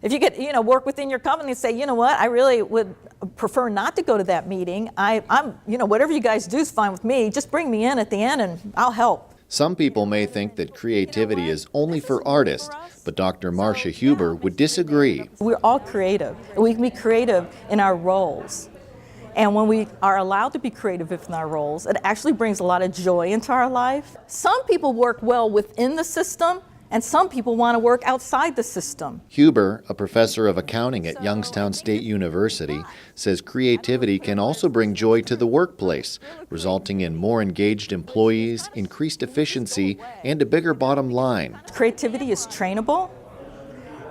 If you get, work within your company and say, you know what, I really would prefer not to go to that meeting. I'm, whatever you guys do is fine with me. Just bring me in at the end and I'll help. Some people may think that creativity is only for artists, but Dr. Marcia Huber would disagree. We're all creative. We can be creative in our roles. And when we are allowed to be creative in our roles, it actually brings a lot of joy into our life. Some people work well within the system, and some people want to work outside the system. Huber, a professor of accounting at Youngstown State University, says creativity can also bring joy to the workplace, resulting in more engaged employees, increased efficiency, and a bigger bottom line. Creativity is trainable,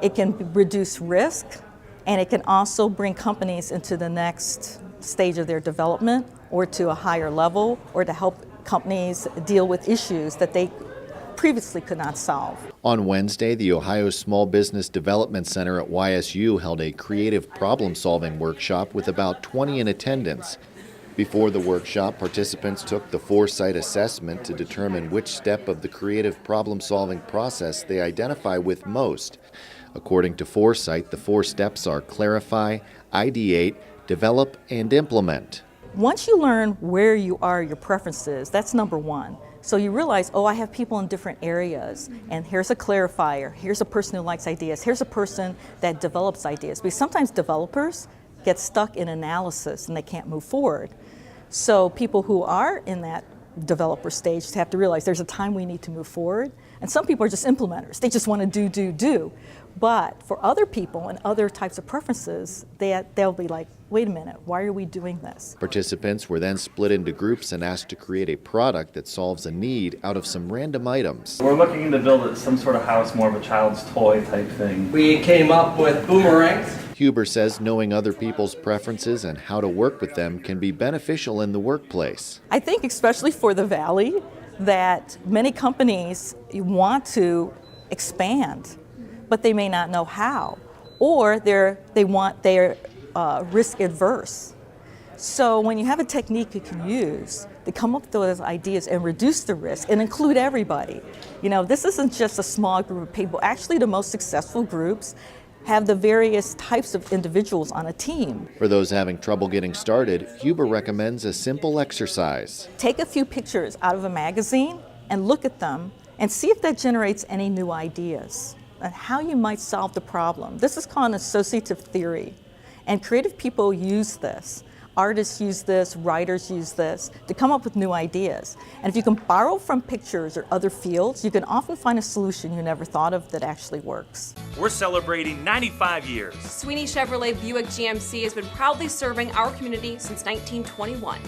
it can reduce risk, and it can also bring companies into the next stage of their development or to a higher level, or to help companies deal with issues that they previously could not solve. On Wednesday, the Ohio Small Business Development Center at YSU held a creative problem-solving workshop with about 20 in attendance. Before the workshop, participants took the foresight assessment to determine which step of the creative problem-solving process they identify with most. According to foresight, the 4 steps are clarify, ideate, develop, and implement. Once you learn where you are, your preferences, that's number one. So you realize, I have people in different areas, and here's a clarifier, here's a person who likes ideas, here's a person that develops ideas. Because sometimes developers get stuck in analysis and they can't move forward. So people who are in that developer stage have to realize there's a time we need to move forward. And some people are just implementers. They just want to do. But for other people and other types of preferences, they'll be like, wait a minute, why are we doing this? Participants were then split into groups and asked to create a product that solves a need out of some random items. We're looking to build some sort of house, more of a child's toy type thing. We came up with boomerangs. Huber says knowing other people's preferences and how to work with them can be beneficial in the workplace. I think especially for the Valley, that many companies want to expand, but they may not know how, or they're risk adverse. So when you have a technique you can use to come up with those ideas and reduce the risk and include everybody. This isn't just a small group of people. Actually, the most successful groups have the various types of individuals on a team. For those having trouble getting started, Huber recommends a simple exercise. Take a few pictures out of a magazine and look at them and see if that generates any new ideas and how you might solve the problem. This is called associative theory, and creative people use this. Artists use this, writers use this to come up with new ideas. And if you can borrow from pictures or other fields, you can often find a solution you never thought of that actually works. We're celebrating 95 years. Sweeney Chevrolet Buick GMC has been proudly serving our community since 1921.